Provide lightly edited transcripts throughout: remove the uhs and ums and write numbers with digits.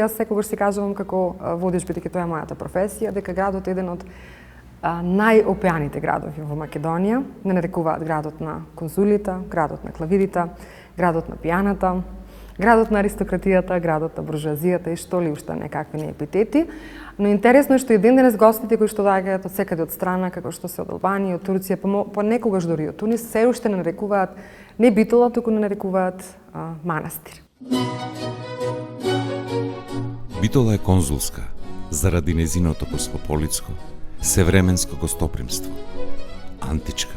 јас секогаш си кажувам како водиш, бидејќи тоа е мојата професија, дека градот е еден од најопеаните градови во Македонија. Не нарекуваат градот на конзулите, градот на клавирите, градот на пијаната, градот на аристократијата, градот на буржуазијата и што ли уште некакви епитети. Но интересно е што и ден денес гостите кои што доаѓаат од секаде од страна, како што се од Албанија, од Турција, па некогаш дори од Тунис, се уште не нарекуваат не Битола, туку не нарекуваат манастир. Битола е конзулска заради незиното космополитско, севременско гостопримство. Античка,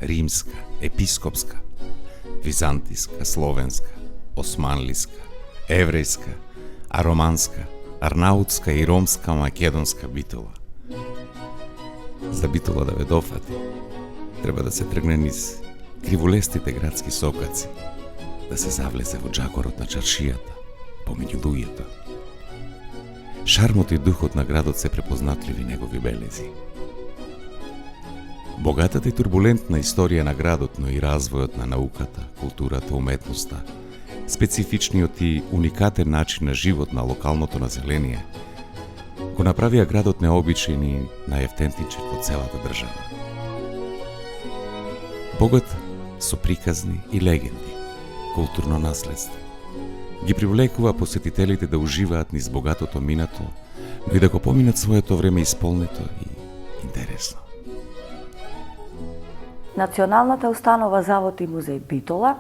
римска, епископска, византиска, словенска, османлиска, еврејска, ароманска, арнаутска и ромска македонска Битола. За Битола да ве дофати, треба да се тргне низ криволестите градски сокаци, да се завлезе во джакорот на чаршијата, помеѓу луѓето. Шармот и духот на градот се препознатливи негови белези. Богатата и турбулентна историја на градот, но и развојот на науката, културата, уметноста, специфичниот и уникатен начин на живот на локалното население, го направија градот необичен и најавтентичен во целата држава. Богат со приказни и легенди, културно наследство, ги привлекува посетителите да уживаат низ богатото минато, но и да го поминат своето време исполнето и интересно. Националната установа Завод и музеј Битола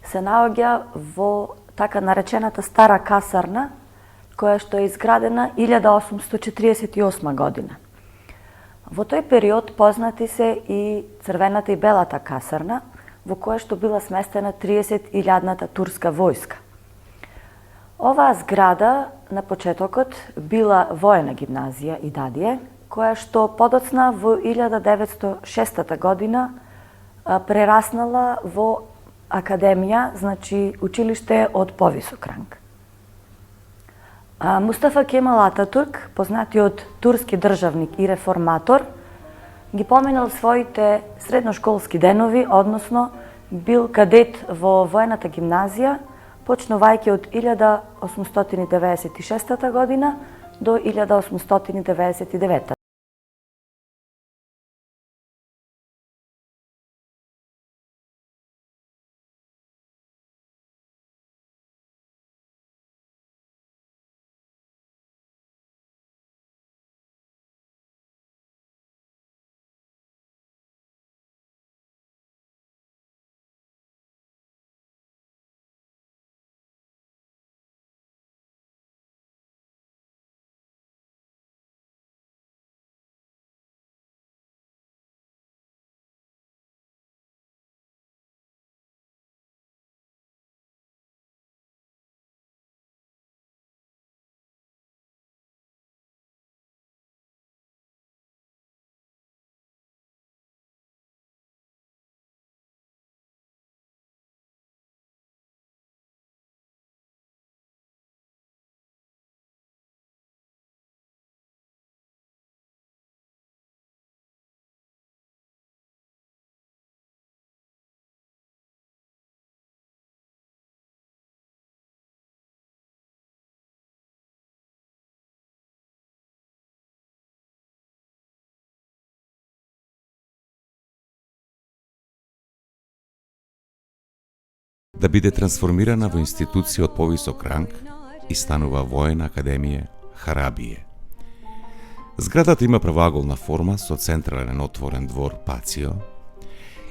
се наоѓа во така наречената стара касарна, која што е изградена 1848 година. Во тој период познати се и црвената и белата касарна, во која што била сместена 30.000-ната турска војска. Оваа зграда на почетокот била воена гимназија и дадие, која што подоцна во 1906 година прераснала во академија, значи училиште од повисок ранг. Мустафа Кемал Ататурк, познатиот турски државник и реформатор, ги поминал своите средношколски денови, односно бил кадет во воената гимназија, почнувајќи од 1896 година до 1899. Да биде трансформирана во институција од повисок ранг и станува воена академија Харабије. Зградата има правоаголна форма со централен отворен двор пацио.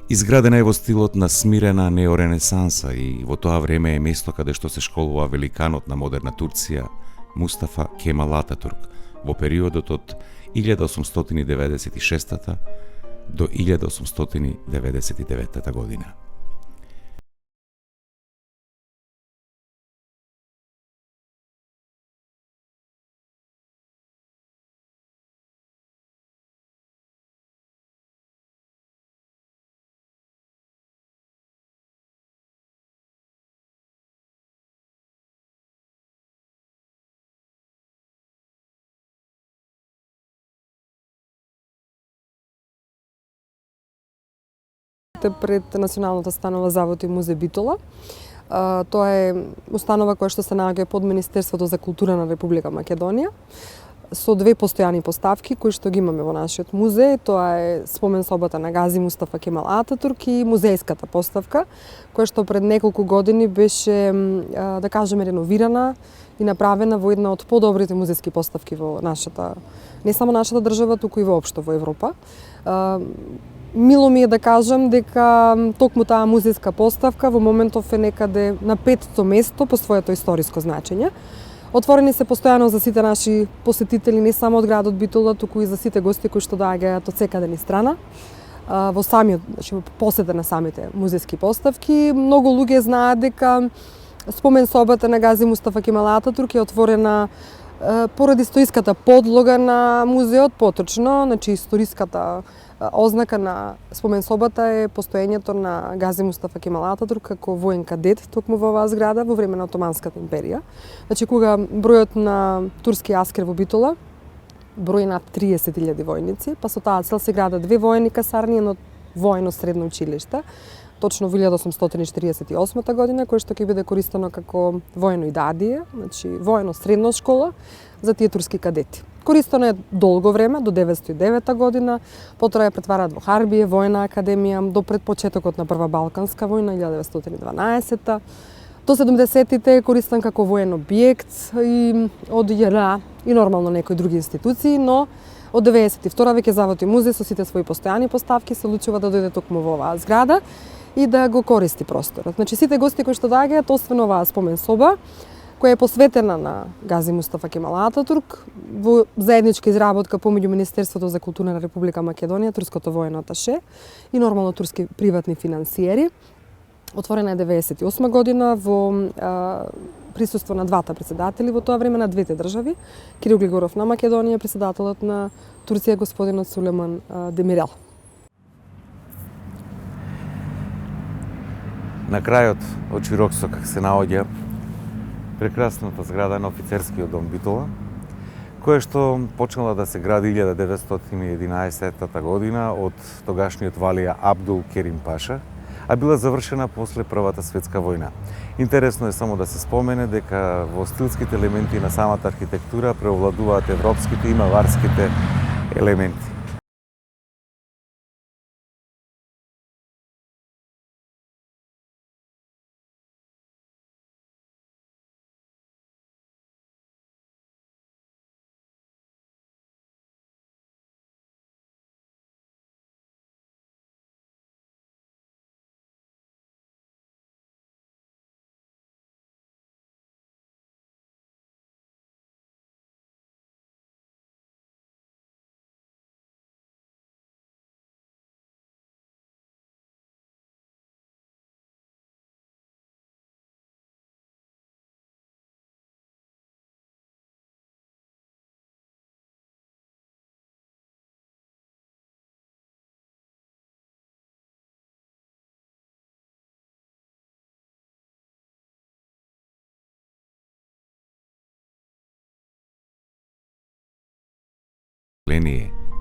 Изградена е во стилот на смирена неоренесанса и во тоа време е место каде што се школува великанот на модерна Турција Мустафа Кемал Ататурк во периодот од 1896 до 1899 година. Пред Националната станова Завод и музеј Битола. Тоа е установа која што се наоѓа под Министерството за култура на Република Македонија, со две постојани поставки кои што ги имаме во нашиот музеј. Тоа е спомен собата на Гази Мустафа Кемал Ататурк и музејската поставка, која што пред неколку години беше, да кажеме, реновирана и направена во една од подобрите музејски поставки во нашата, не само нашата држава, туку и воопшто во Европа. Мило ми е да кажам дека токму таа музејска поставка во моментов е некаде на 5-то место по своето историско значење. Отворени се постојано за сите наши посетители, не само од градот Битола, туку и за сите гости кои што доаѓаат од секаде низ страна. Во самиот, значи во посета на самите музејски поставки, многу луѓе знаат дека спомен собата на Гази Мустафа Кемал Ататурк е отворена поради истоиската подлога на музеот, поточно, значи историската ознака на спомен собата е постоењето на Гази Мустафа Кемал Ататурк како воен кадет токму во оваа зграда во време на Отоманската империја. Значи кога бројот на турски аскер во Битола брои над 30.000 војници, па со таа цел се градат две воени касарни, едно воено средно училиште, точно во 1848 година, кое што ќе биде користено како воено идадие, значи воено средна школа за тие турски кадети. Користено е долго време, до 909 година, потоа ја претвараат во Харбие, воена академија, до пред почетокот на Прва Балканска војна, 1912 До 70-тите е користен како воен објект и од ЈРА и нормално некои други институции, но од 92 веќе Завод и музеј со сите своји постојани поставки се одлучува да дојде токму во оваа зграда и да го користи просторот. Значи сите гости кои што доаѓаат, освен оваа спомен соба, која е посветена на Гази Мустафа Кемал Ататурк, во заедничка изработка помеѓу Министерството за култура на Република Македонија, турското воено аташе и нормално турски приватни финансиери. Отворена е 98 година во присуство на двата председатели во тоа време на двете држави, Кирил Глигоров на Македонија, председателот на Турција господинот Сулеман Демирел. На крајот од Чироксок се наоѓа прекрасната зграда на офицерскиот дом Битола, која што почнала да се гради 1911 година од тогашниот валија Абдул Керим Паша, а била завршена после Првата светска војна. Интересно е само да се спомене дека во стилските елементи на самата архитектура преовладуваат европските и маварските елементи.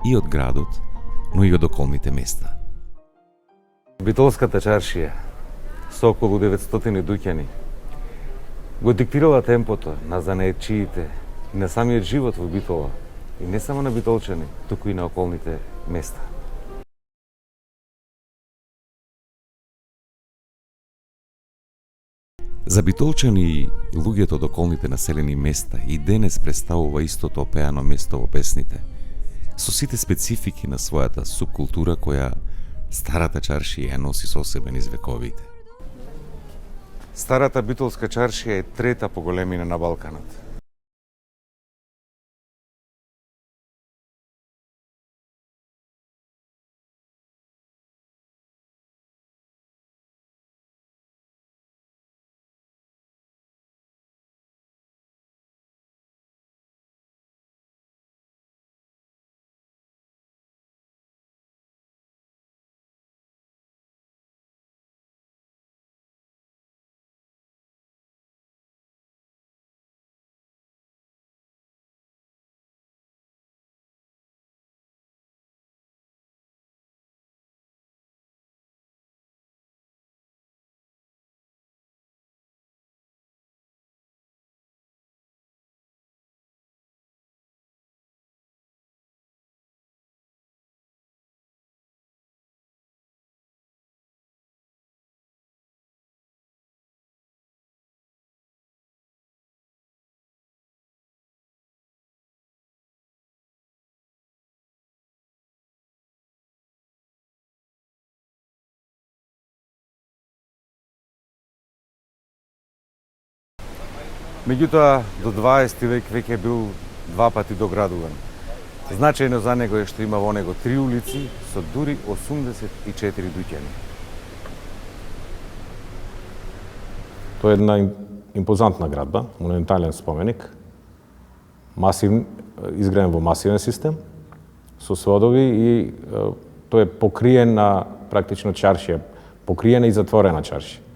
И од градот, но и од околните места. Битолската чаршија со околу 900 дуќани го диктирала темпото на занаетчиите и на самиот живот во Битола, и не само на битолчани, туку и на околните места. За битолчани и луѓето од околните населени места и денес представува истото опеано место во песните, со сите специфики на својата субкултура која старата чаршија носи со себе низ вековите. Старата битолска чаршија е трета по големина на Балканот. Меѓутоа, до 20 век веќе бил 2 пати доградуван. Значајно за него е што има во него 3 улици со дури 84 дуќани. Тоа е една импозантна градба, монументален споменик, изграден во масивен систем, со сводови и тој е покриен на практично чаршија, покриена и затворена чаршија.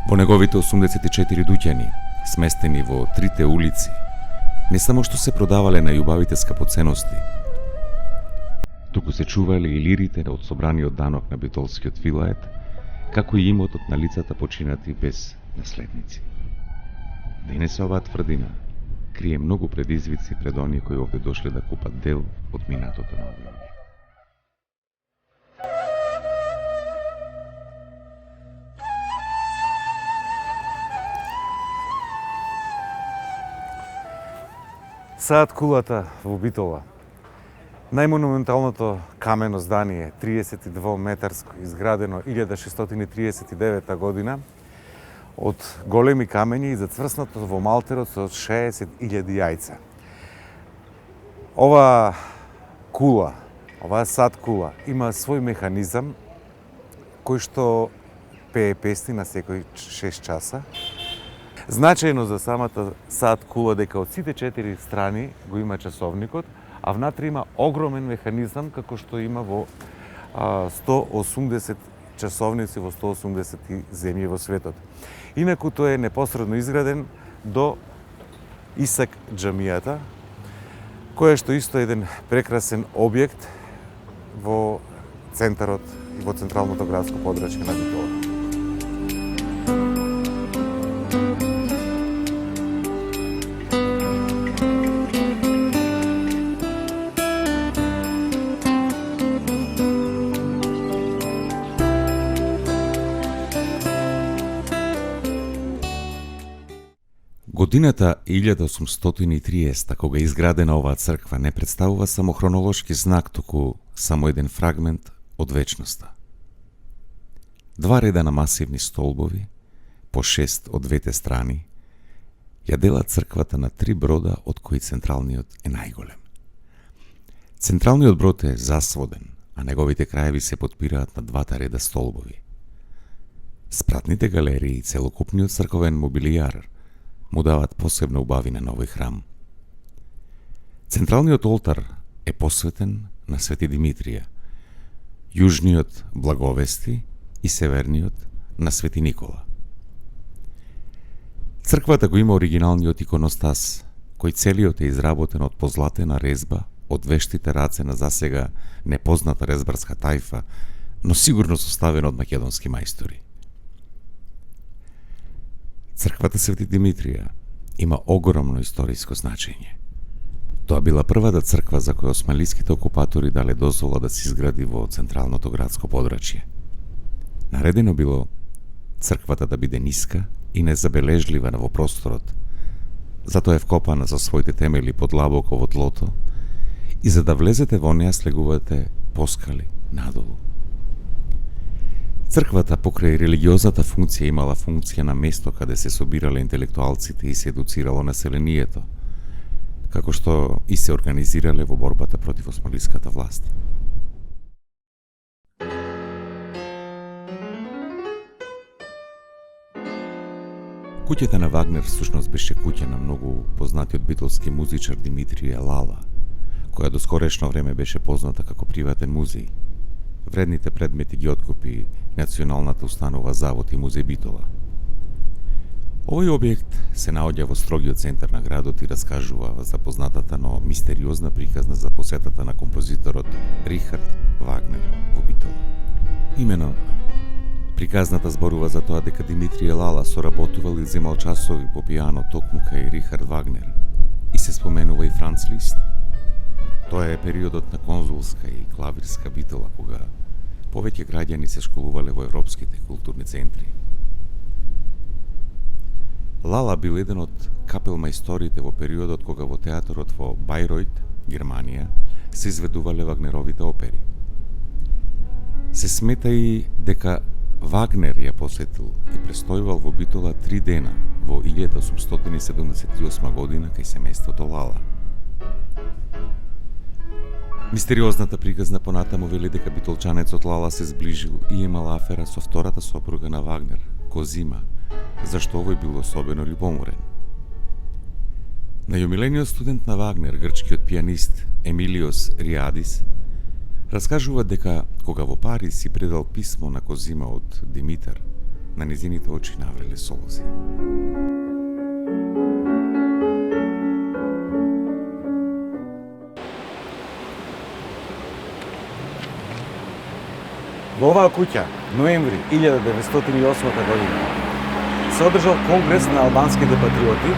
Во неговите 84 дуќани, сместени во трите улици, не само што се продавале најубавите скапоценности, туку се чувале и лирите од собраниот данок на битолскиот вилает, како и имотот на лицата починати без наследници. Денес оваа тврдина крие многу предизвици пред оние кои овде дошле да купат дел од минатото на овие. Саат кулата во Битола. Најмонументалното камено здание, 32-метарско, изградено 1639 година, од големи камења и зацврснато во малтерот со 60.000 јајца. Ова кула, оваа саат кула, има свој механизам кој што пее песни на секој 6 часа. Значајно за самата саат кула дека од сите 4 страни го има часовникот, а внатре има огромен механизам како што има во 180 часовници во 180 земји во светот. Инаку тој е непосредно изграден до Исак џамијата, која што исто е еден прекрасен објект во центарот и во централното градско подрачје на Битола. Годината 1830, кога е изградена оваа црква, не представува само хронолошки знак, туку само еден фрагмент од вечноста. 2 реда на масивни столбови, по 6 од двете страни, ја делат црквата на 3 брода, од кои централниот е најголем. Централниот брод е засводен, а неговите краеви се потпираат на 2 реда столбови. Спратните галерии и целокупниот црковен мобилијар му дават посебна убавина на овој храм. Централниот олтар е посветен на Свети Димитрија, јужниот Благовести и северниот на Свети Никола. Црквата го има оригиналниот иконостас, кој целиот е изработен од позлатена резба од вештите раце на засега непозната резбарска тајфа, но сигурно составена од македонски мајстори. Црквата Свети Димитрија има огромно историско значење. Тоа била првата црква за која османлиските окупатори дале дозвола да се изгради во централното градско подрачје. Наредено било црквата да биде ниска и незабележлива во просторот, затоа е вкопана за своите темели подлабоко во тлото и за да влезете во неа слегувате поскали надолу. Црквата покрај религиозната функција имала функција на место каде се собирале интелектуалците и се едуцирало населението, како што и се организирале во борбата против османлиската власт. Куќата на Вагнер всушност беше куќа на многу познатиот битолски музичар Димитрија Лала, која до скорешно време беше позната како приватен музеј. Вредните предмети ги откупи Националната установа Завод и музеј Битола. Овој објект се наоѓа во строгиот центар на градот и раскажува за познатата, но мистериозна приказна за посетата на композиторот Рихард Вагнер во Битола. Имено, приказната зборува за тоа дека Димитрија Лала соработувал и земал часови по пијано токму кај Рихард Вагнер и се споменува и Франц Лист. Тоа е периодот на конзулска и клавирска Битола, кога повеќе граѓани се школувале во европските културни центри. Лала бил еден од капелмајсторите во периодот кога во театарот во Бајројт, Германија, се изведувале Вагнеровите опери. Се смета и дека Вагнер ја посетил и престојувал во Битола 3 дена во 1878 година кај семејството Лала. Мистериозната приказна понатаму вели дека битолчанецот Лала се сближил и имал афера со втората сопруга на Вагнер, Козима, зашто овој бил особено љубоморен. Најомилениот студент на Вагнер, грчкиот пианист Емилиос Риадис, раскажува дека кога во Париз си предал писмо на Козима од Димитар, на незините очи навреле солзи. Во оваа куќа, ноември 1908 година, се одржал конгрес на албанските патриоти,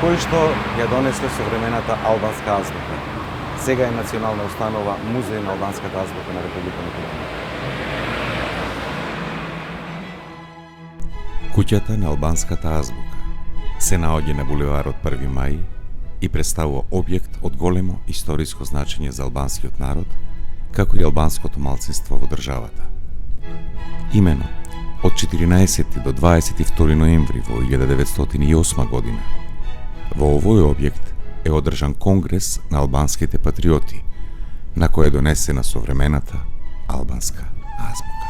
кој што ја донесле современата албанска азбука. Сега е национална установа Музеј на албанската азбука на Република Македонија. Куќата на албанската азбука се наоѓа на булеварот 1 мај и представува објект од големо историско значење за албанскиот народ, како и албанското малцинство во државата. Имено, од 14 до 22 ноември во 1908 година, во овој објект е одржан конгрес на албанските патриоти, на кој е донесена современата албанска азбука.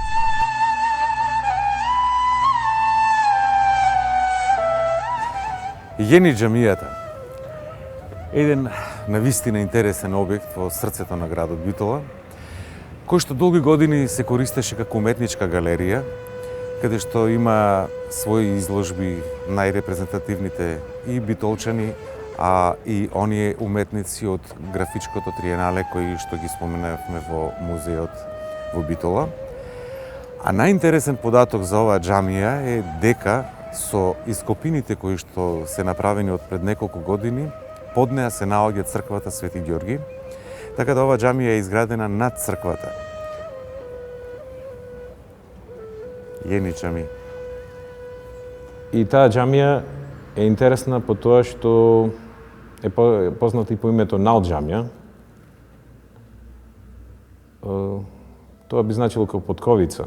Јени џамијата, еден навистина интересен објект во срцето на градот Битола, кој што долги години се користеше како уметничка галерија, каде што има своји изложби најрепрезентативните и битолчани, а и оние уметници од графичкото триенале кои што ги споменавме во музејот во Битола. А најинтересен податок за оваа џамија е дека со ископините кои што се направени од пред неколку години, под неа се наоѓа црквата Свети Ѓорги, така да оваа џамија е изградена над црквата. Јени џами. И таа џамија е интересна по тоа што е позната и по името Нал џамија. Тоа би значило како потковица.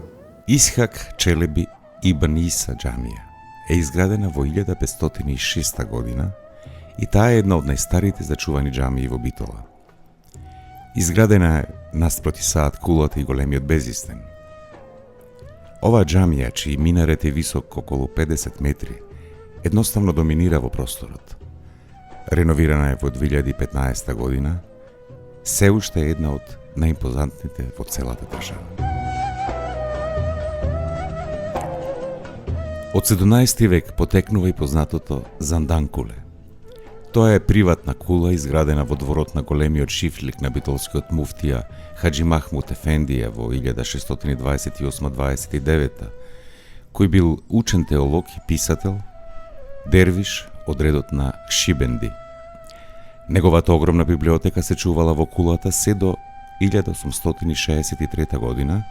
Исхак Челеби Ибн Иса џамија е изградена во 1506 година и таа е една од најстарите зачувани џамии во Битола. Изградена е наспроти Саат Кулата и големиот Безистен. Оваа џамија, чиј минарет е висок околу 50 метри, едноставно доминира во просторот. Реновирана е во 2015 година, се уште е една од најимпозантните во целата држава. Од 17 век потекнува и познатото Зандан-куле. Тоа е приватна кула изградена во дворот на големиот шифлик на битолскиот муфтија Хаджи Махмут Ефендија во 1628-29, кој бил учен теолог и писател, дервиш од редот на Шибенди. Неговата огромна библиотека се чувала во кулата се до 1863 година,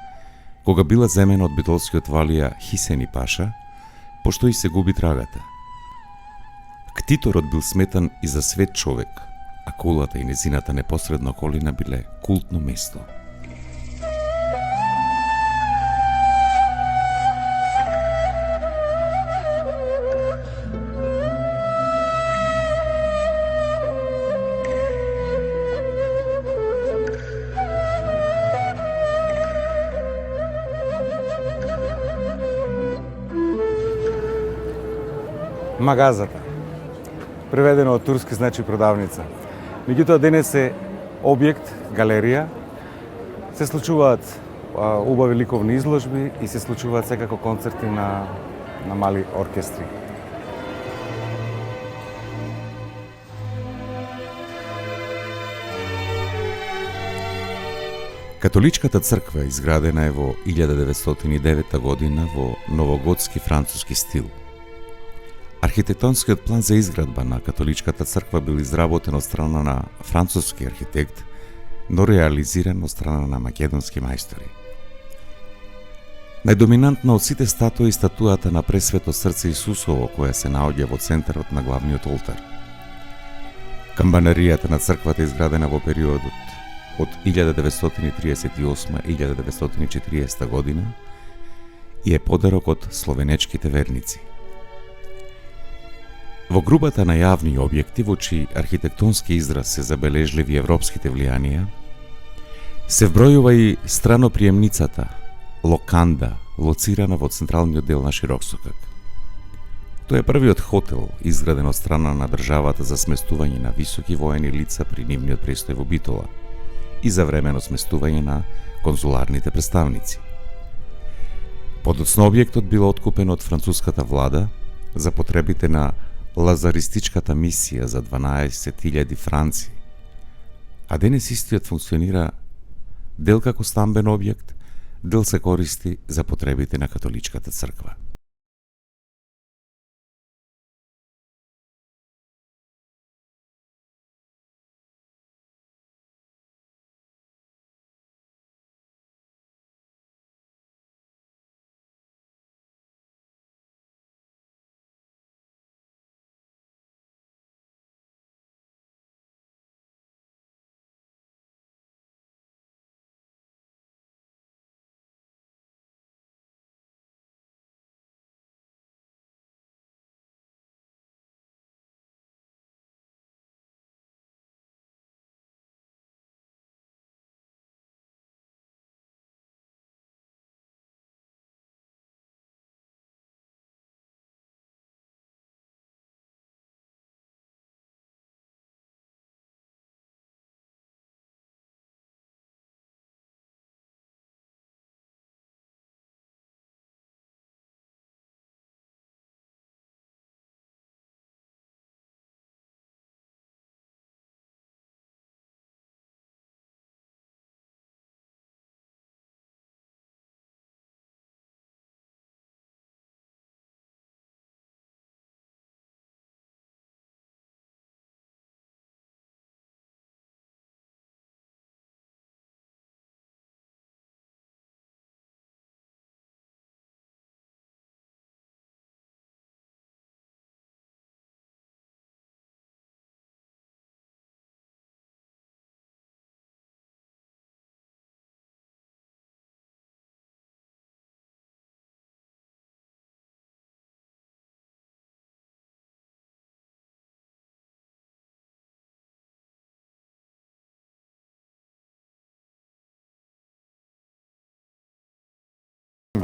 кога била земена од битолскиот валија Хисени Паша, пошто и се губи трагата. Ктиторот бил сметан и за свет човек, а кулата и незината непосредна околина биле култно место. Магазата. Преведено од турски значи продавница. Меѓутоа денес е објект, галерија. Се случуваат убави ликовни изложби и се случуваат секако концерти на мали оркестри. Католичката црква изградена е во 1909 година во новогодски француски стил. Архитектонскиот план за изградба на католичката црква бил изработен од страна на француски архитект, но реализиран од страна на македонски мајстори. Најдоминантна од сите статуи е статуата на Пресвето срце Исусово, која се наоѓа во центарот на главниот олтар. Камбанаријата на црквата е изградена во периодот од 1938-1940 година и е подарок од словенечките верници. Во групата на јавни објекти, во чиј архитектонски израз се забележливи европските влијанија, се вбројува и страноприемницата Локанда, лоцирана во централниот дел на Широксокак. Тој е првиот хотел изграден од страна на државата за сместување на високи воени лица при нивниот престој во Битола и за времено сместување на конзуларните представници. Подоцна објектот бил откупен од француската влада за потребите на лазаристичката мисија за 12.000 франци, а денес истиот функционира дел како стамбен објект, дел се користи за потребите на католичката црква.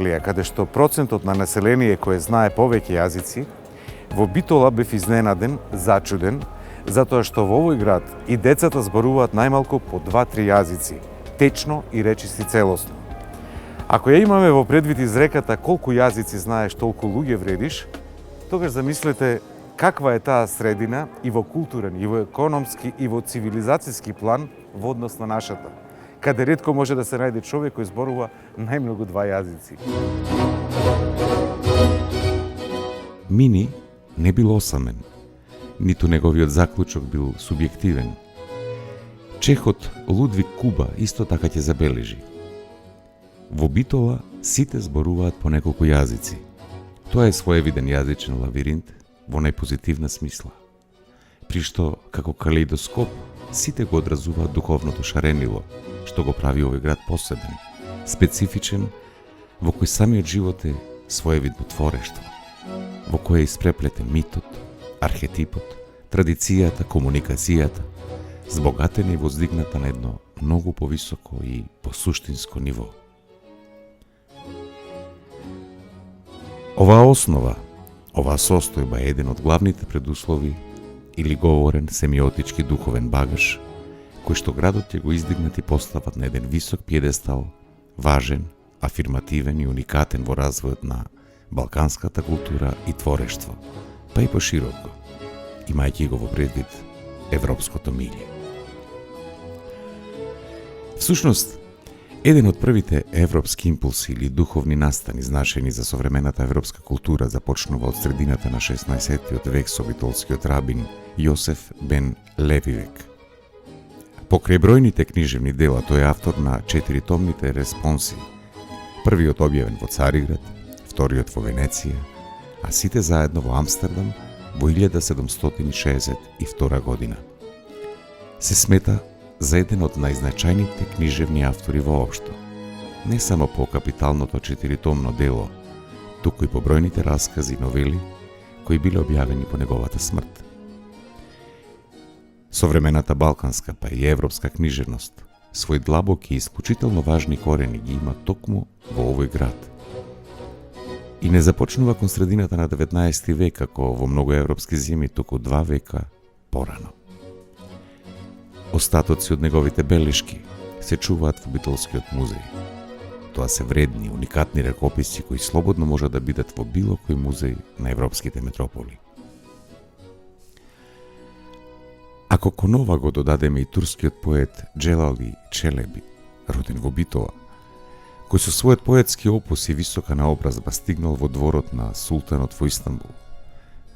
Англија, каде што процентот на население кое знае повеќе јазици, во Битола бев изненаден, зачуден, затоа што во овој град и децата зборуваат најмалку по 2-3 јазици, течно и речиси целосно. Ако ја имаме во предвид изреката колку јазици знаеш, толку луѓе вредиш, тогаш замислете каква е таа средина и во културен, и во економски, и во цивилизацијски план во однос на нашата, каде ретко може да се најде човек кој зборува најмногу 2 јазици. Мини не бил осамен, ниту неговиот заклучок бил субјективен. Чехот Лудвиг Куба исто така ќе забележи. Во Битола сите зборуваат по неколку јазици. Тоа е своевиден јазичен лавиринт во најпозитивна смисла. При што, како калеидоскоп, сите го одразуваат духовното шаренило, што го прави овој град посебен, специфичен, во кој самиот живот е своевидно творештво, во кој е испреплетен митот, архетипот, традицијата, комуникацијата, збогатена и воздигната на едно многу повисоко и посуштинско ниво. Оваа основа, оваа состојба е еден од главните предуслови или говорен семиотички духовен багаж, кој што градот ќе го издигнат и постават на еден висок пиедестал, важен, афирмативен и уникатен во развојот на балканската култура и творештво, па и пошироко, имајќи го во предвид европското милје. Всушност, еден од првите европски импулси или духовни настани значени за современата европска култура започнува од средината на 16-тиот век со битолскиот рабин Јосеф бен Левивек. Покрај бројните книжевни дела, тој е автор на 4-томните респонси. Првиот објавен во Цариград, вториот во Венеција, а сите заедно во Амстердам во 1762 година. Се смета за еден од најзначајните книжевни автори воопшто, не само по капиталното 4-томно дело туку и по бројните раскази и новели кои биле објавени по неговата смрт. Современата балканска па и европска книжевност свој длабоки и исклучително важни корени ги има токму во овој град. И не започнува кон средината на 19 век, како во многу европски земји, туку 2 века порано. Остатоци од неговите белешки се чуваат во Битолскиот музеј. Тоа се вредни, уникатни ракописи кои слободно можат да бидат во било кој музеј на европските метрополи. Ако кон ова го додадеме и турскиот поет Джелали Челеби, роден во Битола, кој со својот поетски опус и висока наобразба стигнал во дворот на султанот во Истанбул,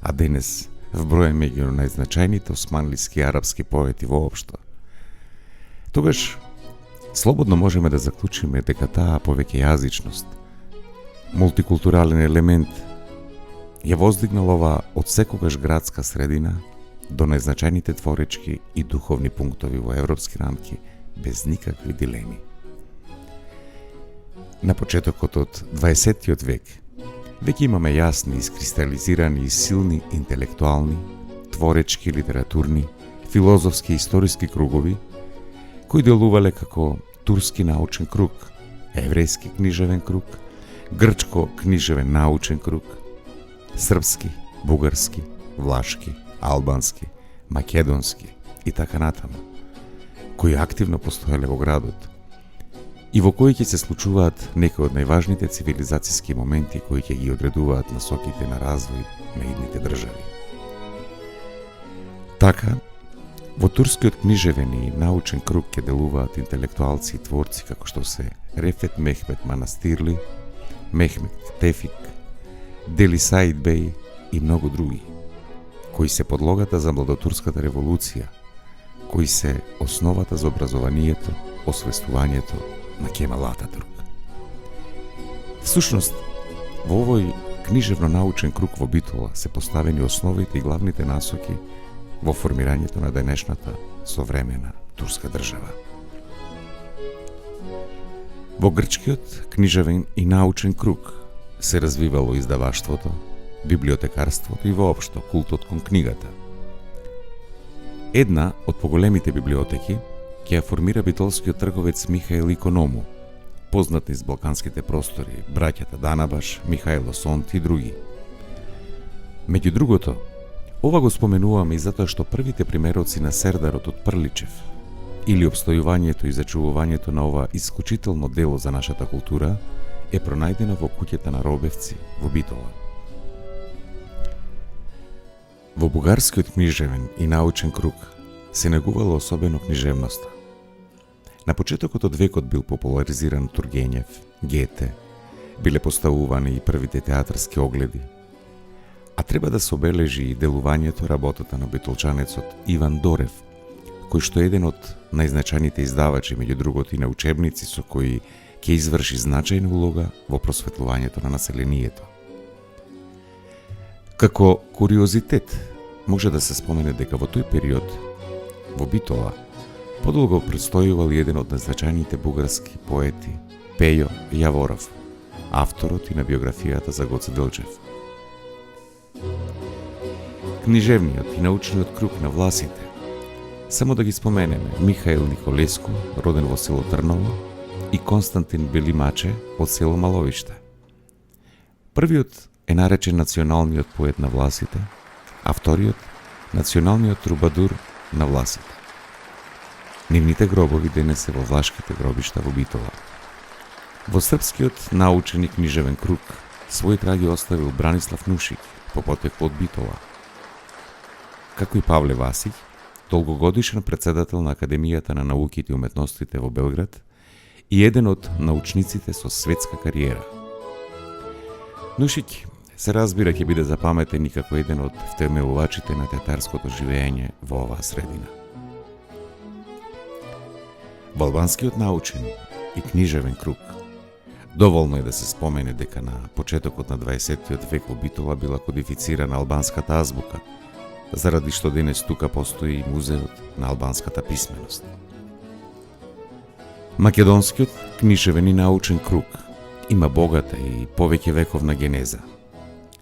а денес вброен меѓу најзначајните османлиски и арапски поети воопшто, тогаш слободно можеме да заклучиме дека таа повеќејазичност, мултикултурален елемент, ја воздигнал ова од секогаш градска средина до најзначајните творечки и духовни пунктови во европски рамки без никакви дилеми. На почетокот од 20 век веќе имаме јасни, искристализирани и силни интелектуални, творечки, литературни, филозофски и историски кругови кои делувале како турски научен круг, еврејски книжевен круг, грчко книжевен научен круг, српски, бугарски, влашки, албански, македонски и така натаму, кои активно постоеле во градот и во кои ќе се случуваат некои од најважните цивилизацијски моменти кои ќе ги одредуваат насоките на развој на идните држави. Така, во турскиот книжевен и научен круг ќе делуваат интелектуалци и творци како што се Рефет Мехмет Манастирли, Мехмет Тефик, Дели Саид Беј и многу други, кои се подлогата за младотурската револуција, кои се основата за образованието, освестувањето на Кемал Ататурк. Всушност, во овој книжевно-научен круг во Битола се поставени основите и главните насоки во формирањето на денешната современа турска држава. Во грчкиот книжевен и научен круг се развивало издаваштвото, библиотекарството и воопшто култот кон книгата. Една од поголемите библиотеки ќе ја формира битолскиот трговец Михаил Иконому, познат низ балканските простори, браќата Данабаш, Михајло Сонт и други. Меѓу другото, ова го споменуваме и затоа што првите примероци на Сердарот од Прличев или обстојувањето и зачувувањето на ова исклучително дело за нашата култура е пронајдено во куќата на Робевци во Битола. Во бугарскиот книжевен и научен круг се негувала особено книжевноста. На почетокот од векот бил популаризиран Тургенев, Гете, биле поставувани и првите театарски огледи, а треба да се обележи и делувањето работата на битолчанецот Иван Дорев, кој што е еден од најзначајните издавачи, меѓу другото и на учебници со кои ќе изврши значајна улога во просветлувањето на населението. Како куриозитет може да се спомене дека во тој период во Битола подолго предстојувал еден од најзначајните бугарски поети, Пејо Јаворов, авторот и на биографијата за Гоце Делчев. Книжевниот и научниот круг на власите, само да ги споменеме Михаил Николеску, роден во село Трново, и Константин Белимаче од село Маловиште. Првиот е наречен националниот поет на власите, а вториот националниот трубадур на власите. Нивните гробови денес се во влашките гробишта во Битола. Во српскиот научен и книжевен круг свој траг ги оставил Бранислав Нушик по потекло од Битола. Како и Павле Васиќ, долгогодишен председател на Академијата на науките и уметностите во Белград и еден од научниците со светска кариера. Нушик се разбира ќе биде запаметен и како еден од втемелувачите на театарското живење во оваа средина. Во албанскиот научен и книжевен круг доволно е да се спомене дека на почетокот на 20 век во Битола била кодифицирана албанската азбука, заради што денес тука постои музеот на албанската писменост. Македонскиот книжевен и научен круг има богата и повеќе вековна генеза.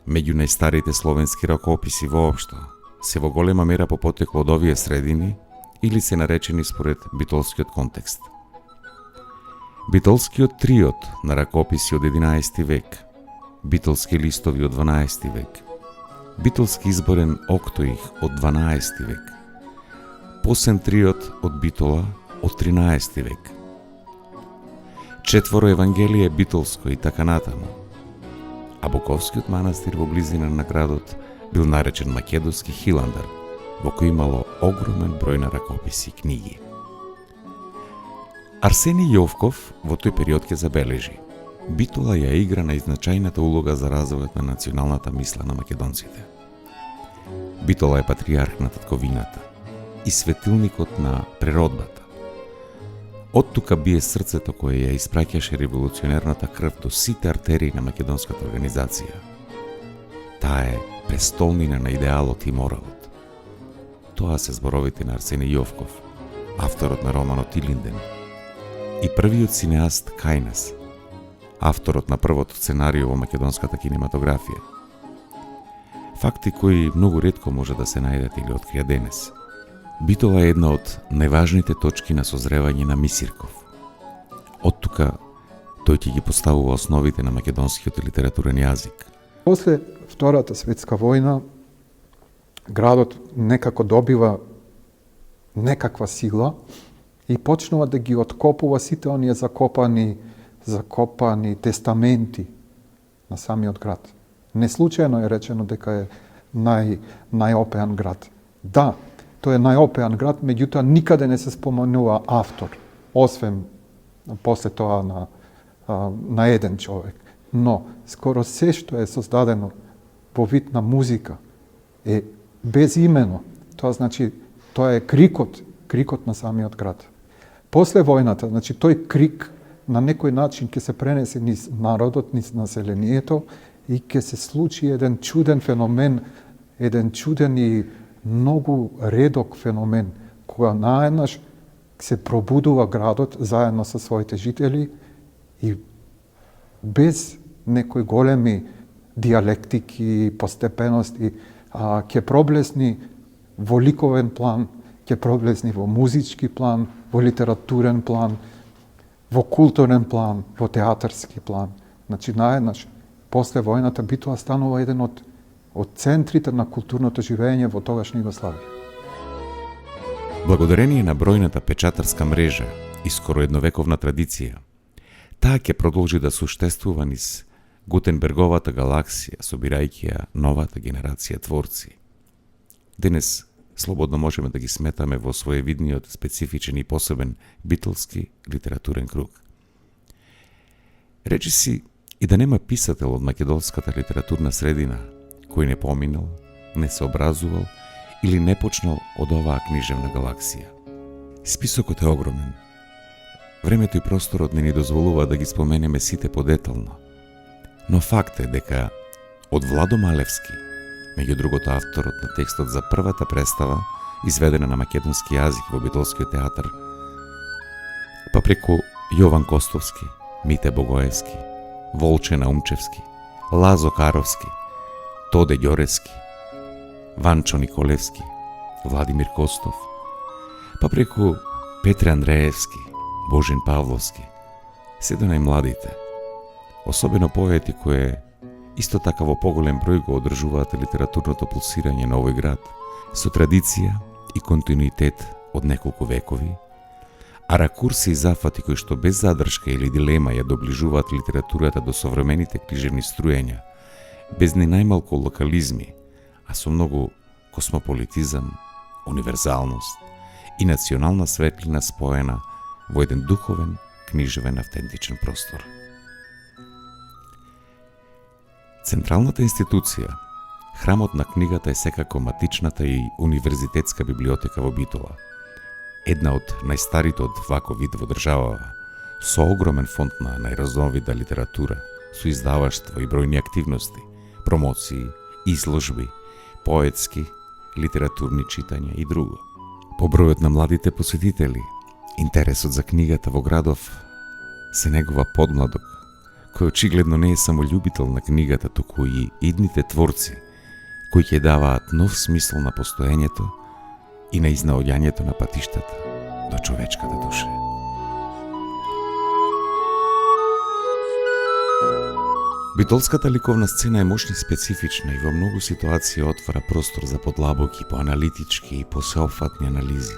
Меѓу најстарите словенски ракописи воопшто се во голема мера по потекло од овие средини или се наречени според битолскиот контекст. Битолскиот триот на ракописи од 11 век, битолски листови од 12 век, битолски изборен октоих од 12 век, посен триот од Битола од 13 век, четворо Евангелие битолско и така натаму, а Буковскиот манастир во близина на градот бил наречен Македонски Хиландар, во кој имало огромен број на ракописи и книги. Арсений Јовков во тој период ќе забележи: Битола ја игра најзначајната улога за развојот на националната мисла на македонците. Битола е патриарх на татковината и светилникот на природбата. Од тука бие срцето кое ја испраќаше револуционерната крв до сите артерии на македонската организација. Таа е престолнина на идеалот и моралот. Тоа се зборовите на Арсений Јовков, авторот на романот Илинден, и првиот синеаст Кајнас, авторот на првото сценарио во македонската кинематографија. Факти кои многу ретко може да се најдат или открија денес. Битола е една од најважните точки на созревање на Мисирков. Од тука тој ќе ги поставува основите на македонскиот литературен јазик. После Втората светска војна, градот некако добива некаква сила и почнува да ги откопува сите оние закопани тестаменти на самиот град. Неслучајно е речено дека е најопеан град. Да, тој е најопеан град, меѓутоа никаде не се споменува автор, освен после тоа на еден човек. Но скоро се што е создадено во вид на музика е безимено. Тоа значи, тоа е крикот на самиот град. После војната, значи тој крик на некој начин ќе се пренесе низ народот, низ населението и ќе се случи еден чуден феномен, еден чуден и многу редок феномен, кога наеднаш се пробудува градот заедно со своите жители и без некои големи диалектики, постепености, ќе проблесни во ликовен план, ќе проблесни во музички план, во литературен план, во културен план, во театарски план. Значи, наеднаш, после војната, Битола станува еден од центрите на културното живење во тогашна Југославија. Благодарение на бројната печатарска мрежа и скоро едновековна традиција, таа ќе продолжи да суштествува низ Гутенберговата галаксија, собирајќи ја новата генерација творци. Денес слободно можеме да ги сметаме во своевидниот, специфичен и посебен битолски литературен круг. Речи си и да нема писател од македонската литературна средина кој не поминал, не се образувал или не почнал од оваа книжевна галаксија. Списокот е огромен. Времето и просторот не ни дозволува да ги споменеме сите подетално. Но факт е дека од Владо Малевски, меѓу другото авторот на текстот за првата представа, изведена на македонски јазик во Битолскиот театар, па преку Јован Костовски, Мите Богоевски, Волче Наумчевски, Лазо Каровски, Тоде Ѓорески, Ванчо Николевски, Владимир Костов, па преку Петре Андреевски, Божин Павловски, се до најмладите, особено поети кои исто така во поголем број го одржуваат литературното пулсирање на овој град, со традиција и континуитет од неколку векови, а ракурси и зафати кои што без задршка или дилема ја доближуваат литературата до современите книжевни струења, без ни најмалку локализми, а со многу космополитизам, универзалност и национална светлина споена во еден духовен, книжевен, автентичен простор. Централната институција, храмот на книгата е секако матичната и универзитетска библиотека во Битола, една од најстарите од ваков вид во државава, со огромен фонд на најразновида литература, со издаваштво и бројни активности, промоции, изложби, поетски, литературни читања и друго. По бројот на младите посетители, интересот за книгата во градов се негува подмладок, кој очигледно не е само љубител на книгата, туку и идните творци, кои ќе даваат нов смисол на постоењето и на изнаоѓањето на патиштата до човечката душа. Битолската ликовна сцена е мощна и специфична и во многу ситуации отвара простор за подлабоки, поаналитички и посеопфатни анализи.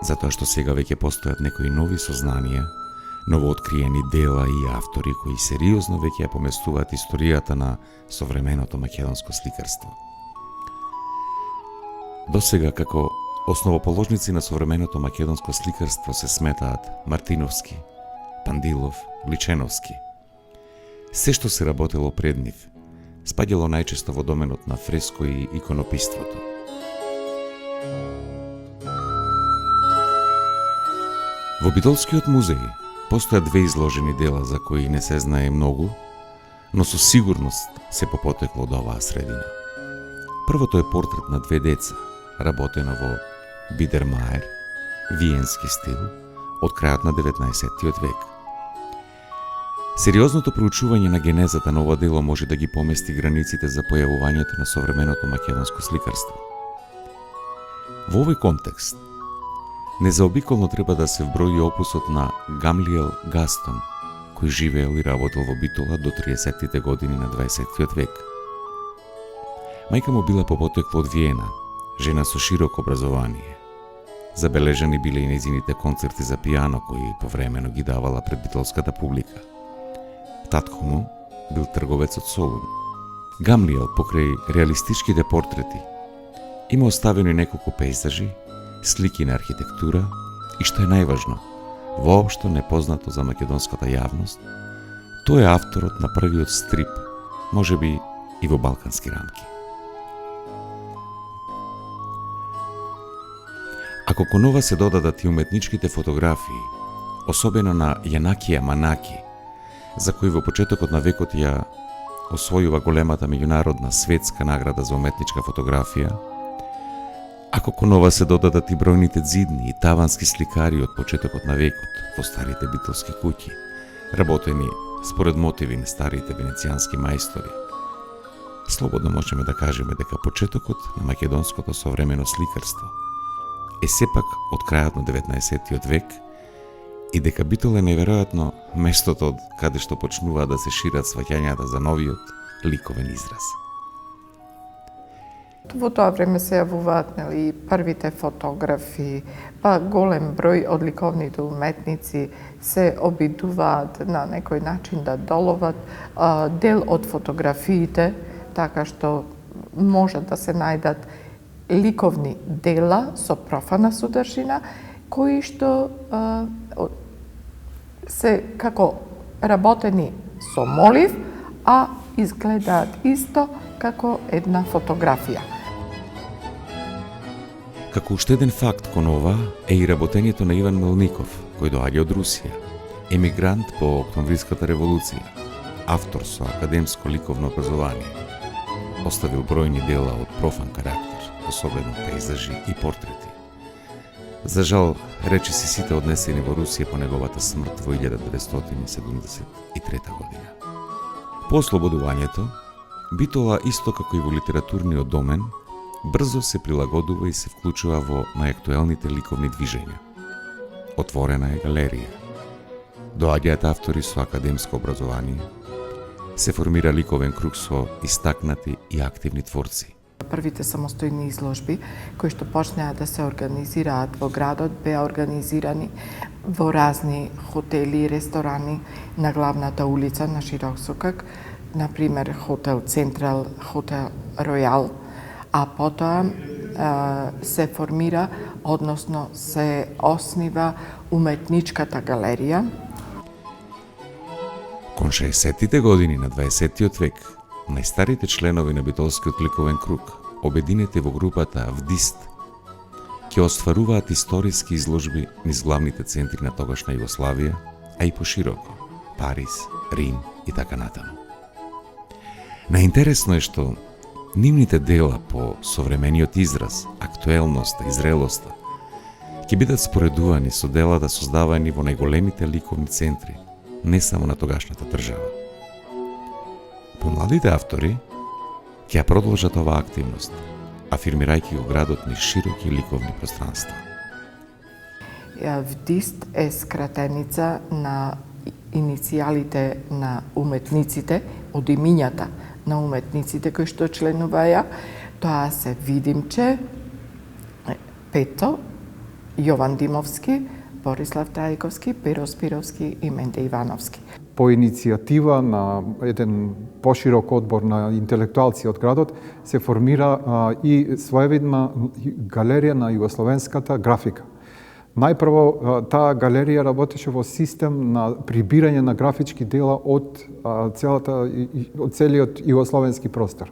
Затоа што сега веќе постојат некои нови сознанија, новооткриени дела и автори кои сериозно веќе ја поместуваат историјата на современото македонско сликарство. Досега како основоположници на современото македонско сликарство се сметаат Мартиновски, Пандилов, Личеновски. Се што се работело пред нив, спаѓало најчесто во доменот на фреско и иконопиството. Во Битолскиот музеј постојат две изложени дела за кои не се знае многу, но со сигурност се по потекло од оваа средина. Првото е портрет на две деца, работено во Бидермаер, виенски стил, од крајот на 19. век. Сериозното проучување на генезата на ова дело може да ги помести границите за појавувањето на современото македонско сликарство. Во овој контекст, незаобиколно треба да се вброи опусот на Гамлиел Гастон, кој живеел и работел во Битола до 30-тите години на 20. век. Мајка му била по потекло од Виена, жена со широко образование. Забележани биле и нејзините концерти за пијано кои повремено ги давала пред битолската публика. Татко му бил трговец од Солун. Гамлиел, покрај реалистичките портрети, има оставено и неколку пейзажи, слики на архитектура и, што е најважно, воопшто непознато за македонската јавност, тој е авторот на првиот стрип, можеби и во балкански рамки. Ако кон ова се додадат и уметничките фотографии, особено на Јанакија Манаки, за кој во почетокот на векот ја освојува големата меѓународна светска награда за уметничка фотографија, ако кон ова се додадат и бројните ѕидни и тавански сликари од почетокот на векот во старите битолски куќи, работени според мотиви на старите венецијански мајстори, слободно можеме да кажеме дека почетокот на македонското современо сликарство е сепак од крајот на 19. век и дека Битол е неверојатно местото од каде што почнуваат да се шират сваќањата за новиот ликовен израз. Во тоа време се јавуваат првите фотографи, па голем број од ликовните уметници се обидуваат на некој начин да доловат дел од фотографиите, така што може да се најдат ликовни дела со профана содржина, кои што се како работени со молив, а изгледаат исто како една фотографија. Како уште еден факт кон ова е и работењето на Иван Мелников, кој доаѓа од Русија, емигрант по Октомвриската револуција, автор со академско ликовно образование. Оставил бројни дела од профан карактер, особено пейзажи и портрети. За жал, речиси сите однесени во Русија по неговата смрт во 1973 година. По ослободувањето, Битола, исто како и во литературниот домен, брзо се прилагодува и се вклучува во најактуелните ликовни движења. Отворена е галерија. Доаѓаат автори со академско образование. Се формира ликовен круг со истакнати и активни творци. Првите самостојни изложби, кои што почнеа да се организираат во градот, беа организирани во разни хотели и ресторани на главната улица на Широк Сокак, например Хотел Централ, Хотел Ројал, а потоа се формира, односно се оснива уметничката галерија. Кон 60-тите години на 20. век, најстарите членови на Битолскиот ликовен круг, обединети во групата ВДИСТ, ќе остваруваат историски изложби низ главните центри на тогашна Југославија, а и пошироко – Париз, Рим и така натаму. Најинтересно е што нивните дела по современиот израз, актуелноста и зрелоста ќе бидат споредувани со делата создавани во најголемите ликовни центри не само на тогашната држава. Помладите автори ќе ја продолжат оваа активност, афирмирајќи го градот низ широки ликовни пространства. ВДИСТ е скратеница на иницијалите на уметниците, од имињата на уметниците кои што членуваја. Тоа се Видимче, Пето, Јован Димовски, Борислав Трајковски, Перо Спировски и Менде Ивановски. По иницијатива на еден поширок одбор на интелектуалци од градот се формира и своевидна галерија на југословенската графика. Најпрво, таа галерија работеше во систем на прибирање на графички дела од целиот југословенски простор.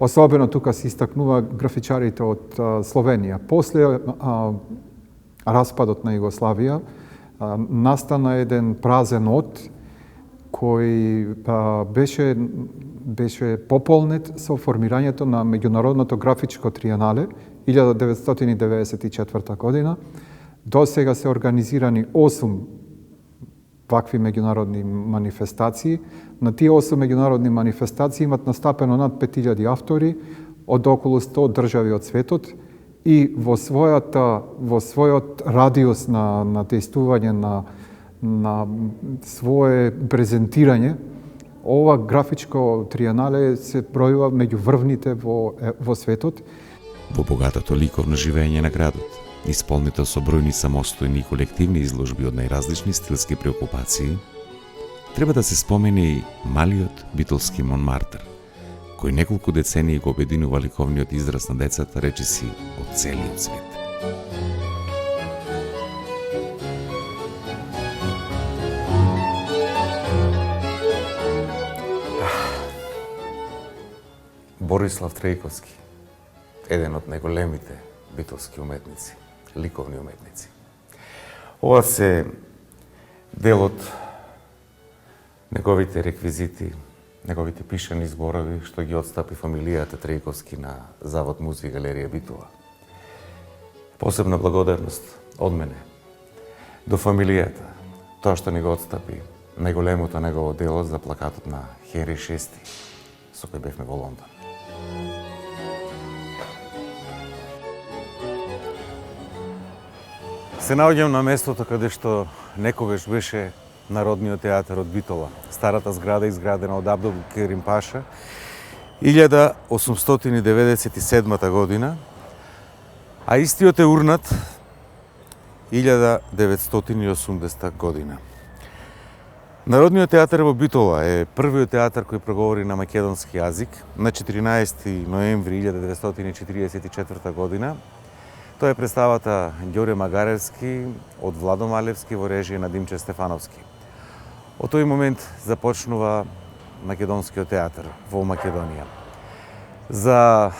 Особено тука се истакнува графичарите од Словенија. После распадот на Југославија настана еден празен од кој беше пополнет со формирањето на меѓународното графичко триенале 1994 година. До сега се организирани 8 вакви меѓународни манифестации. На тие 8 меѓународни манифестации имат настапено над 5000 автори од околу 100 држави од светот и во својот радиус на дејствување на свое презентирање, ова графичко триенале се бројува меѓу врвните во светот. Во богатото ликовно живење на градот, исполнито со бројни самостојни и колективни изложби од најразлични стилски преокупации, треба да се спомени и малиот битолски Монмартр, кој неколку децении го обединува ликовниот израз на децата речиси од целиот свет. Борислав Трајковски, еден од најголемите битолски уметници, ликовни уметници. Ова се дел од неговите реквизити, неговите пишани зборови што ги отстапи фамилијата Трајковски на Завод музеј и галерија Битола. Посебна благодарност од мене до фамилијата, тоа што ни го отстапи најголемото негово дело за плакатот на Хенри VI, со кој бевме во Лондон. Се наоѓам на местото каде што некогаш беше Народниот театар од Битола, старата зграда изградена од Абдул Керим Паша 1897 година, а истиот е урнат 1980 година. Народниот театар во Битола е првиот театар кој проговори на македонски јазик на 14 ноември 1944 година. Тоа е представата Ѓоре Магаревски од Владо Малевски во режија на Димче Стефановски. Од тој момент започнува македонскиот театар во Македонија. За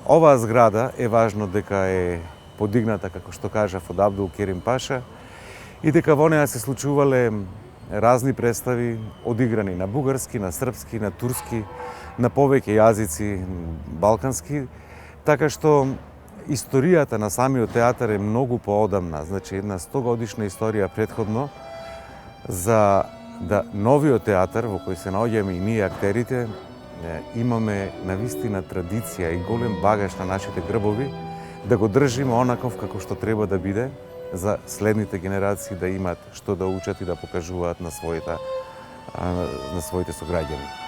оваа зграда е важно дека е подигната, како што кажав, од Абдул Керим Паша и дека во неа се случувале разни представи одиграни на бугарски, на српски, на турски, на повеќе јазици балкански, така што историјата на самиот театар е многу поодамна, значи една 100 годишна историја претходно за да новиот театар во кој се наоѓаме и ние актерите имаме навистина традиција и голем багаж на нашите грбови да го држиме онаков како што треба да биде за следните генерации да имат што да учат и да покажуваат на своите сограѓани.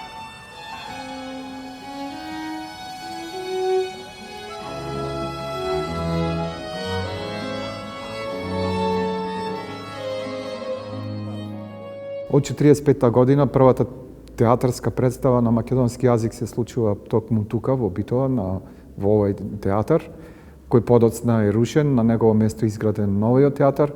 Од 45 година првата театарска представа на македонски јазик се случува токму тука во Битола во овој театар, кој подоцна е рушен, на негово место изграден новиот театар,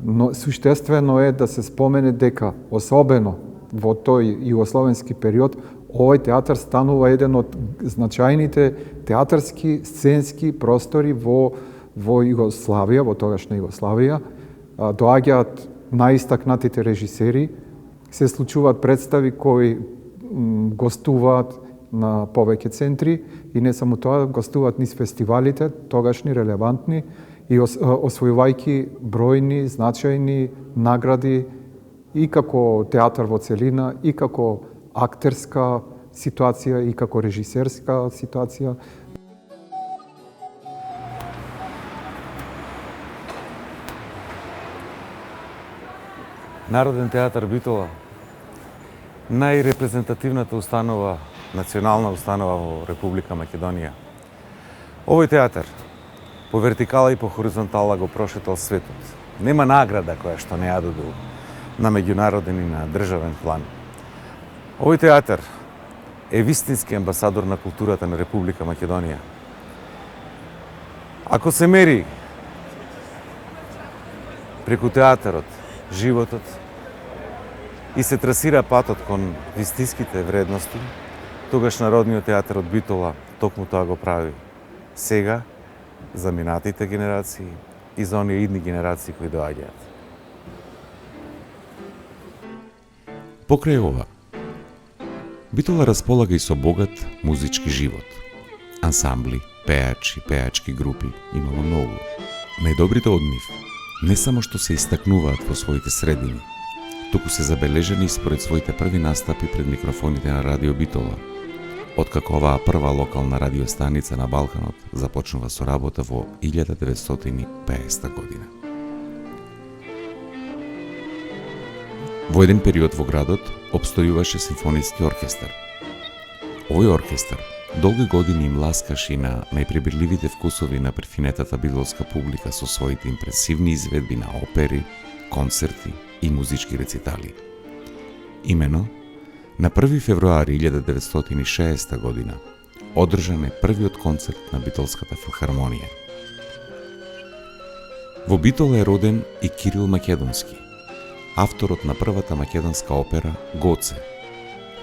но суштествено е да се спомене дека особено во тој југословенски период овој театар станува еден од значајните театарски сценски простори во Југославија, во тогашна Југославија. Доаѓаат најистакнатите режисери, се случуваат представи кои гостуваат на повеќе центри и не само тоа, гостуваат низ фестивалите, тогашни, релевантни и освојувајќи бројни, значајни награди и како театар во целина, и како актерска ситуација, и како режисерска ситуација. Народен театар Битола, најрепрезентативната установа, национална установа во Република Македонија. Овој театар по вертикала и по хоризонтала го прошетал светот. Нема награда која што не ја доду на меѓународен и на државен план. Овој театар е вистински амбасадор на културата на Република Македонија. Ако се мери преку театарот, животот и се трасира патот кон вистинските вредности, тогаш Народниот театар од Битола токму тоа го прави. Сега, за минатите генерации и за оние идни генерации кои доаѓаат. Покрај ова, Битола располага и со богат музички живот. Ансамбли, пеачи, пеачки групи, имало многу. Најдобрите од нив не само што се истакнуваат во своите средини, туку се забележени според своите први настапи пред микрофоните на Радио Битола, откако оваа прва локална радиостаница на Балканот започнува со работа во 1950 година. Во еден период во градот обстојуваше симфониски оркестар. Овој оркестар долги години им ласкаше на најпребирливите вкусови на префинетата битолска публика со своите импресивни изведби на опери, концерти и музички рецитали. Имено, на 1 февруари 1960 година одржан е првиот концерт на Битолската филхармонија. Во Битола е роден и Кирил Македонски, авторот на првата македонска опера Гоце,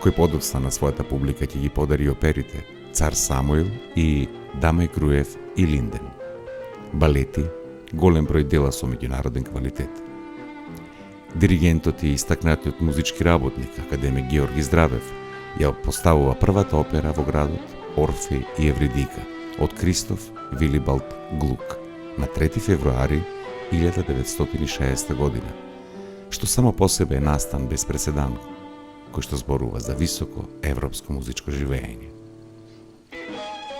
кој подоцна на својата публика ќе ги подари оперите Цар Самуил и Дамај Груев и Линден. Балети, голем број дела со меѓународен квалитет. Диригентот и истакнатиот музички работник, академик Георги Здравев, ја поставува првата опера во градот Орфеј и Евридика од Кристоф Вилибалд Глук на 3 февруари 1960 година, што само по себе е настан без преседан, кој што зборува за високо европско музичко живење.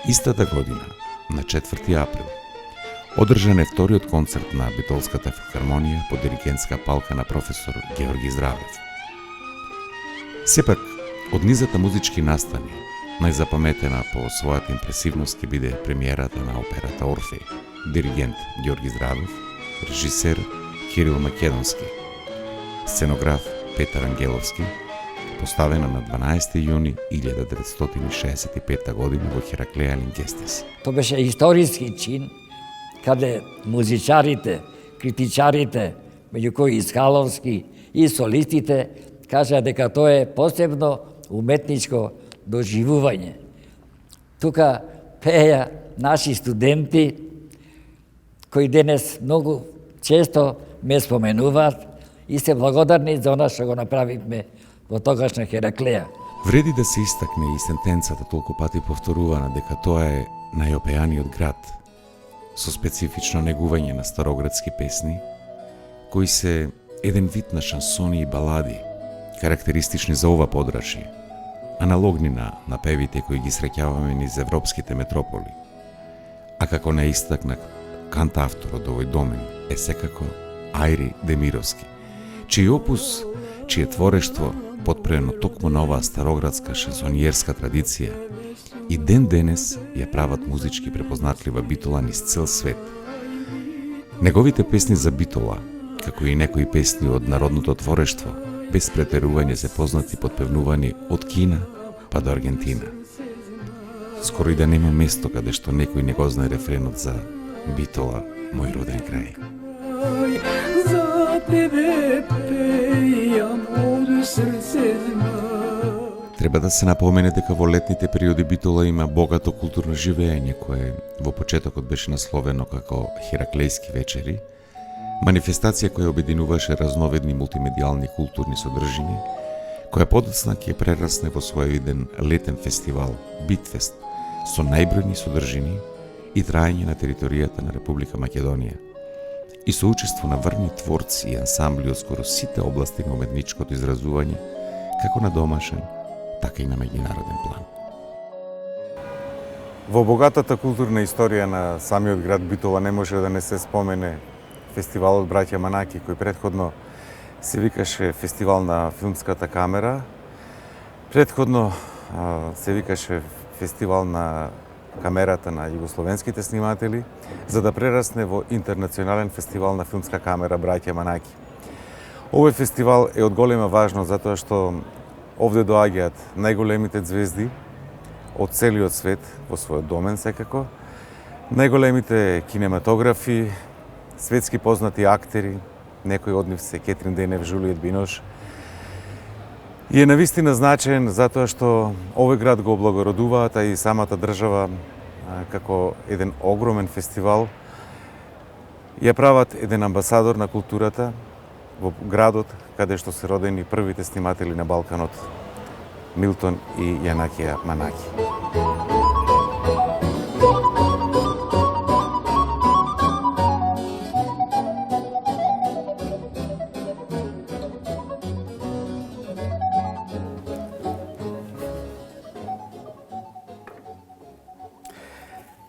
Истата година, на 4 април, одржан е вториот концерт на Битолската филхармонија под диригентска палка на професор Георги Здравев. Сепак, од низата музички настани, најзапаметена по својата импресивност ќе биде премиерата на операта Орфеј, диригент Георги Здравев, режисер Кирил Македонски, сценограф Петар Ангеловски, поставена на 12 јуни 1965 година во Хераклеја Лингестис. Тоа беше историски чин, каде музичарите, критичарите, меѓу кои и Скаловски и солистите, кажа дека тоа е посебно уметничко доживување. Тука пеја наши студенти, кои денес многу често ме споменуваат и се благодарни за она што го направивме во тогашна Хераклеја. Вреди да се истакне и сентенцата толку пати повторувана дека тоа е најопеаниот град, со специфично негување на староградски песни, кои се еден вид на шансони и балади, карактеристични за ова подрачје, аналогни на певите кои ги среќаваме низ европските метрополи. А како не истакнак, кантавторот овој домен е секако Ајри Демировски, чиј опус, чие творештво, потпрено токму на оваа староградска шансониерска традиција, и ден денес ја прават музички препознатлива Битола низ цел свет. Неговите песни за Битола, како и некои песни од народното творештво, без претерување се познати подпевнувани од Кина па до Аргентина. Скоро и да нема место каде што некој не го знае рефренот за Битола, мој роден крај. За тебе пејам од срцето. Треба да се напомене дека во летните периоди Битола има богато културно живење кое во почетокот беше насловено како Хераклејски вечери, манифестација која обединуваше разновидни мултимедијални културни содржини, која подоцна ќе прерасне во своевиден летен фестивал Битфест со најбројни содржини и траење на територијата на Република Македонија. и соучество на врни творци и ансамбли од скоро сите области на уметничкото изразување, како на домашен, така и на меѓународен план. Во богатата културна историја на самиот град Битола не може да не се спомене фестивалот Браќа Манаки, кој предходно се викаше Фестивал на филмската камера, предходно се викаше Фестивал на камерата на југословенските сниматели, за да прерасне во Интернационален фестивал на филмска камера Браќа Манаки. Овој фестивал е од голема важност затоа што овде доаѓаат најголемите звезди од целиот свет во својот домен секако, најголемите кинематографи, светски познати актери, некои од нив се Кетрин Денев, Жулиет Бинош. И е навистина значаен затоа што овој град го облагородуваат, а и самата држава како еден огромен фестивал. Ја прават еден амбасадор на културата во градот каде што се родени првите сниматели на Балканот, Милтон и Јанакија Манаки.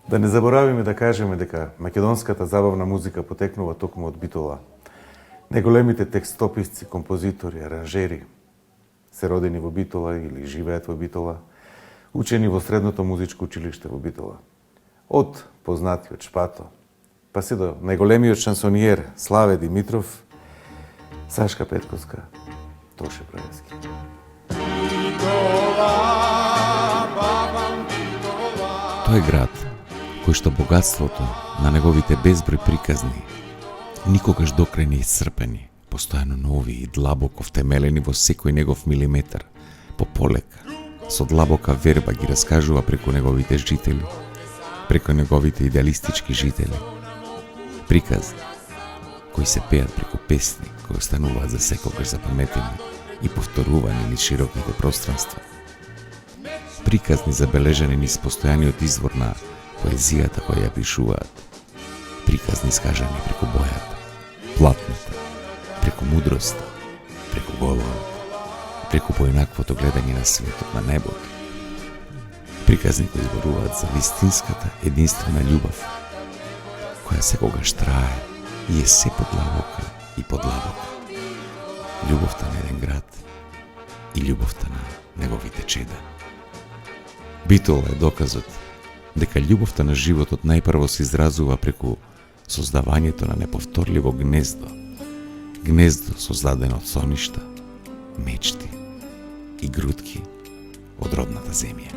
Да не заборавиме да кажеме дека македонската забавна музика потекнува токму од Битола. Најголемите текстописци, композитори, аранжери се родени во Битола или живеат во Битола, учени во Средното музичко училиште во Битола. Од познатиот Шпато, па се до најголемиот шансониер Славе Димитров, Сашка Петковска, Тоше Праевски. Тој е град кој што богатството на неговите безброј приказни никогаш докрај не исцрпени, постојано нови и длабоко втемелени во секој негов милиметар, по полека, со длабока верба ги раскажува преку неговите жители, преку неговите идеалистички жители. Приказни кои се пеат преку песни кои остануваат за секогаш запаметени и повторувани низ широките пространства. Приказни забележани низ постојаниот извор на поезијата која ја пишуваат. Приказни искажани преку бојата, платната, преку мудроста, преку говорот, преку поинаквото гледање на светот, на небото. Приказни кои зборуваат за вистинската, единствена љубов, која секогаш трае и е се подлабока и подлабока. Љубовта на еден град и љубовта на неговите чеда. Битола е доказот дека љубовта на животот најпрво се изразува преку создавањето на неповторливо гнездо. Гнездо создадено од соништа, мечти и грудки од родната земја.